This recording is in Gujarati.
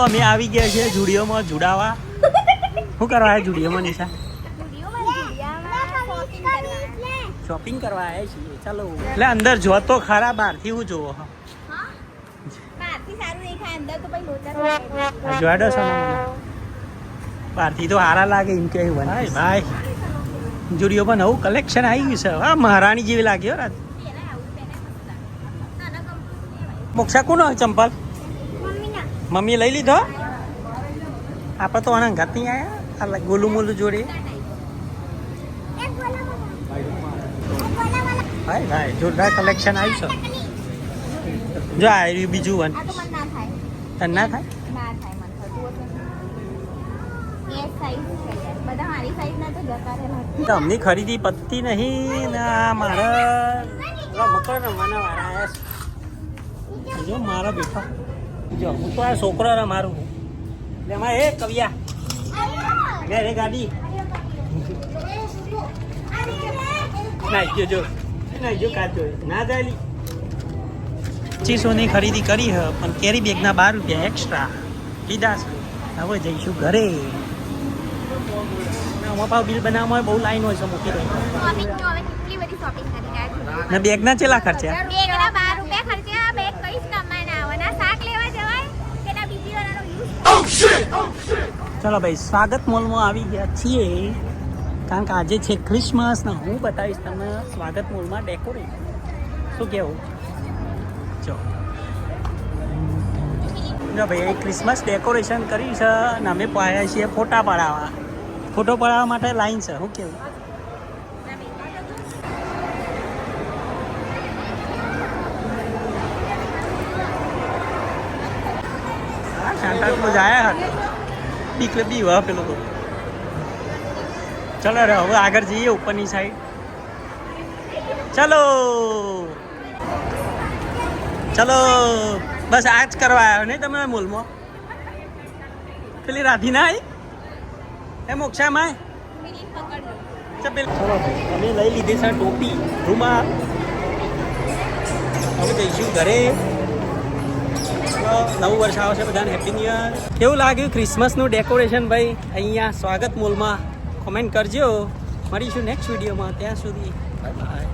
અમે આવી ગયા છે જુડિયોમાં જુડાવા. શું કરવા આવ્યા જુડિયોમાં નિશા? શોપિંગ કરવા આવ્યા છીએ. ચાલો એટલે અંદર જો તો ખરા, બહારથી હું જોવો જોડો છો બહારથી તો હારા લાગે એમ કે ભાઈ. જુડિયોમાં નવું કલેક્શન આવી ગયું છે. હા, મહારાણી જેવી લાગ્યો રાત. મોક્ષા કોનો ચંપલ? મમ્મી લઈ લીધો. આપણે તો આના ઘાત નહીં આવ્યા. ગોલું મોલું જોડે ભાઈ ભાઈ જોરદાર કલેક્શન આવ્યું છે. જો આવ્યું બીજું વન તને ના થાય. અમની ખરીદી પત્તી નહીં ના. મારા મકર રમવાના વાળા આવ્યા છે. જો મારા બેઠા જો હું તો આ છોકરો મારું એટલે એમાં એ કવિયા લે રે ગાડી નાઈ જો નાઈ જો કાચો ના જાય. 2500ની ખરીદી કરી હ પણ કેરી બેગના 12 રૂપિયા એક્સ્ટ્રા લીધા છે. હવે જઈશું ઘરે. પાવ બિલ બનાવવામાં બહુ લાઈન હોય છે મોટી રહી. ને બેગના ચેલા ખર્ચ્યા? ચલો ભાઈ સ્વાગત મોલમાં આવી ગયા છીએ કારણ કે આજે છે ક્રિસમસ ને હું બતાવીશ તમને સ્વાગત મોલમાં ડેકોરેશન. શું કેવું? જો ભાઈ ક્રિસમસ ડેકોરેશન કર્યું છે અને અમે પાડ્યા છીએ ફોટા પડાવવા. ફોટો પડાવવા માટે લાઈન છે. શું કેવું? સાંતા ક્લોઝ આવ્યા હતા. બીકલે બી વા પેલો તો. ચલો રે હવે આગળ જઈએ ઉપરની સાઈડ. ચલો ચલો બસ આ જ કરવા આવ્યો નહીં તમે મોલમાં? પેલી રાધી ના આવી એ મોક્ષામાં. ચલો અમે લઈ લીધી છે ટોપી રૂમાલ. હવે જઈશું ઘરે. નવું વર્ષ આવશે બધાને હેપી ન્યુ યર. કેવું લાગ્યું ક્રિસમસનું ડેકોરેશન ભાઈ અહીંયા સ્વાગત મોલમાં? કોમેન્ટ કરજો. મળીશું નેક્સ્ટ વિડીયોમાં. ત્યાં સુધી બાય બાય.